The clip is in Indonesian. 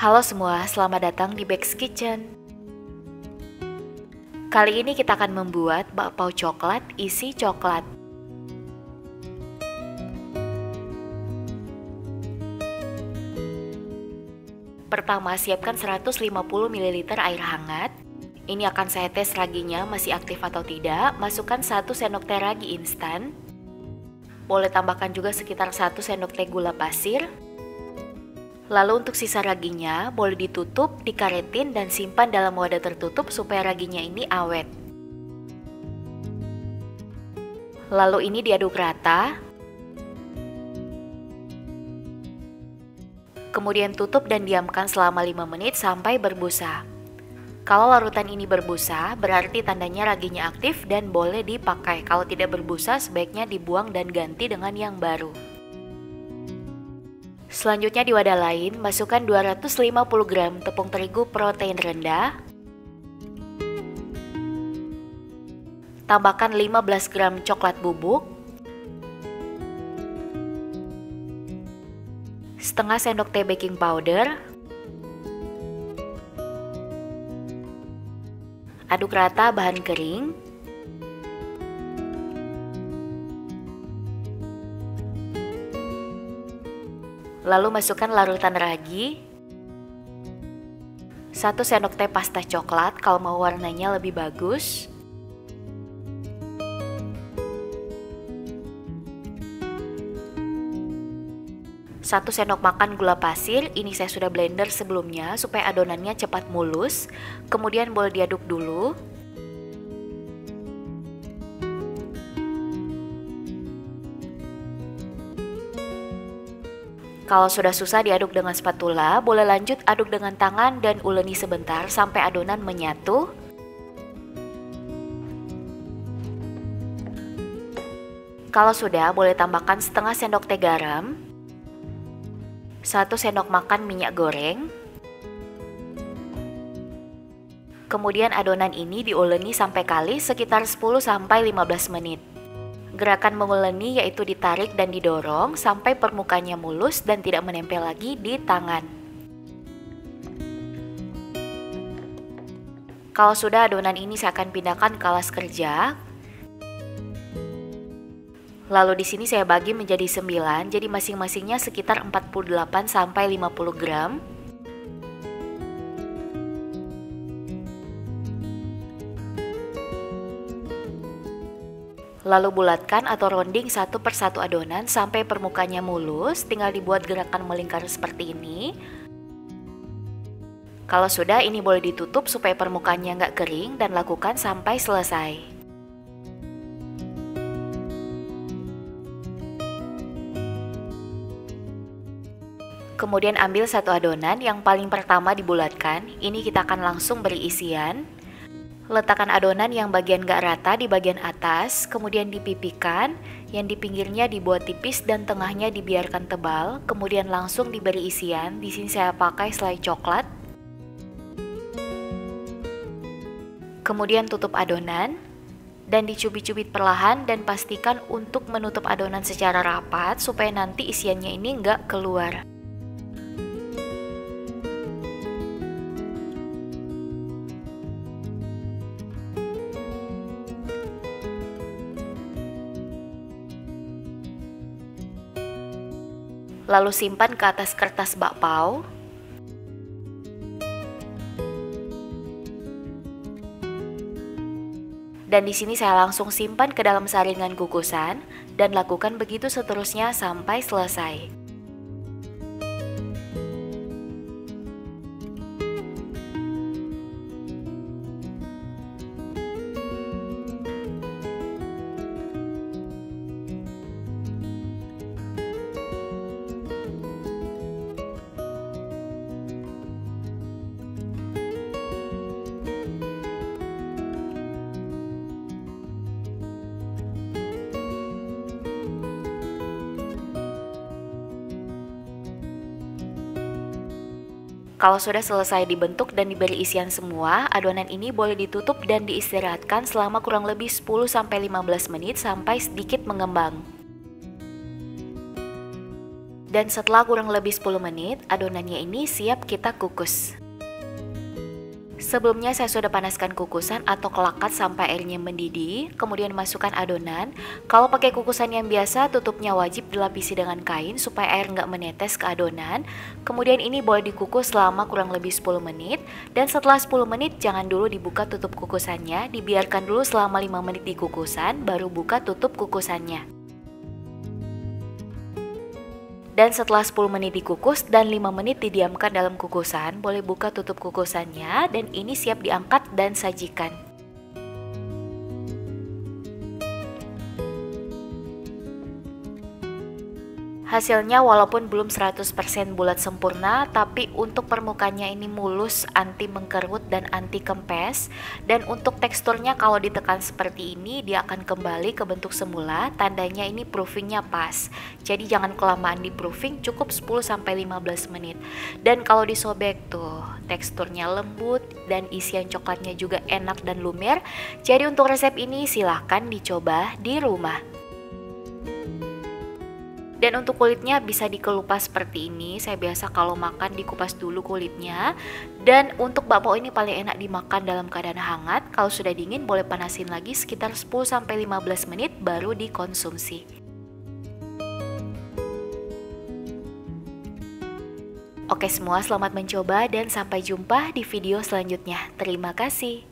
Halo semua, selamat datang di Bex Kitchen. Kali ini kita akan membuat bakpao coklat isi coklat. Pertama, siapkan 150 ml air hangat. Ini akan saya tes raginya masih aktif atau tidak. Masukkan 1 sendok teh ragi instan. Boleh tambahkan juga sekitar 1 sendok teh gula pasir. Lalu untuk sisa raginya boleh ditutup, dikaretin, dan simpan dalam wadah tertutup supaya raginya ini awet. Lalu ini diaduk rata. Kemudian tutup dan diamkan selama 5 menit sampai berbusa. Kalau larutan ini berbusa, berarti tandanya raginya aktif dan boleh dipakai. Kalau tidak berbusa, sebaiknya dibuang dan ganti dengan yang baru. Selanjutnya di wadah lain, masukkan 250 gram tepung terigu protein rendah. Tambahkan 15 gram coklat bubuk. Setengah sendok teh baking powder. Aduk rata bahan kering. Lalu masukkan larutan ragi. 1 sendok teh pasta coklat kalau mau warnanya lebih bagus. Satu sendok makan gula pasir, ini saya sudah blender sebelumnya supaya adonannya cepat mulus. Kemudian boleh diaduk dulu. Kalau sudah susah diaduk dengan spatula, boleh lanjut aduk dengan tangan dan uleni sebentar sampai adonan menyatu. Kalau sudah, boleh tambahkan setengah sendok teh garam, 1 sendok makan minyak goreng. Kemudian adonan ini diuleni sampai kalis sekitar 10-15 menit. Gerakan menguleni yaitu ditarik dan didorong sampai permukaannya mulus dan tidak menempel lagi di tangan. Kalau sudah, adonan ini saya akan pindahkan ke alas kerja. Lalu di sini saya bagi menjadi 9, jadi masing-masingnya sekitar 48-50 gram. Lalu bulatkan atau rounding satu persatu adonan sampai permukaannya mulus, tinggal dibuat gerakan melingkar seperti ini. Kalau sudah, ini boleh ditutup supaya permukaannya nggak kering dan lakukan sampai selesai. Kemudian ambil satu adonan yang paling pertama dibulatkan, ini kita akan langsung beri isian. Letakkan adonan yang bagian gak rata di bagian atas, kemudian dipipikan, yang di pinggirnya dibuat tipis dan tengahnya dibiarkan tebal, kemudian langsung diberi isian. Di sini saya pakai selai coklat. Kemudian tutup adonan dan dicubit-cubit perlahan dan pastikan untuk menutup adonan secara rapat supaya nanti isiannya ini nggak keluar. Lalu simpan ke atas kertas bakpao. Dan di sini saya langsung simpan ke dalam saringan kukusan dan lakukan begitu seterusnya sampai selesai. Kalau sudah selesai dibentuk dan diberi isian semua, adonan ini boleh ditutup dan diistirahatkan selama kurang lebih 10-15 menit sampai sedikit mengembang. Dan setelah kurang lebih 10 menit, adonannya ini siap kita kukus. Sebelumnya saya sudah panaskan kukusan atau kelakat sampai airnya mendidih, kemudian masukkan adonan. Kalau pakai kukusan yang biasa, tutupnya wajib dilapisi dengan kain supaya air nggak menetes ke adonan. Kemudian ini boleh dikukus selama kurang lebih 10 menit, dan setelah 10 menit jangan dulu dibuka tutup kukusannya, dibiarkan dulu selama 5 menit di kukusan, baru buka tutup kukusannya. Dan setelah 10 menit dikukus dan 5 menit didiamkan dalam kukusan, boleh buka tutup kukusannya dan ini siap diangkat dan sajikan. Hasilnya walaupun belum 100% bulat sempurna, tapi untuk permukaannya ini mulus, anti mengkerut dan anti kempes. Dan untuk teksturnya kalau ditekan seperti ini, dia akan kembali ke bentuk semula, tandanya ini proofingnya pas. Jadi jangan kelamaan di proofing, cukup 10-15 menit. Dan kalau disobek tuh, teksturnya lembut dan isian coklatnya juga enak dan lumer. Jadi untuk resep ini silahkan dicoba di rumah. Dan untuk kulitnya bisa dikelupas seperti ini. Saya biasa kalau makan dikupas dulu kulitnya. Dan untuk bakpao ini paling enak dimakan dalam keadaan hangat. Kalau sudah dingin boleh panasin lagi sekitar 10-15 menit baru dikonsumsi. Oke semua, selamat mencoba dan sampai jumpa di video selanjutnya. Terima kasih.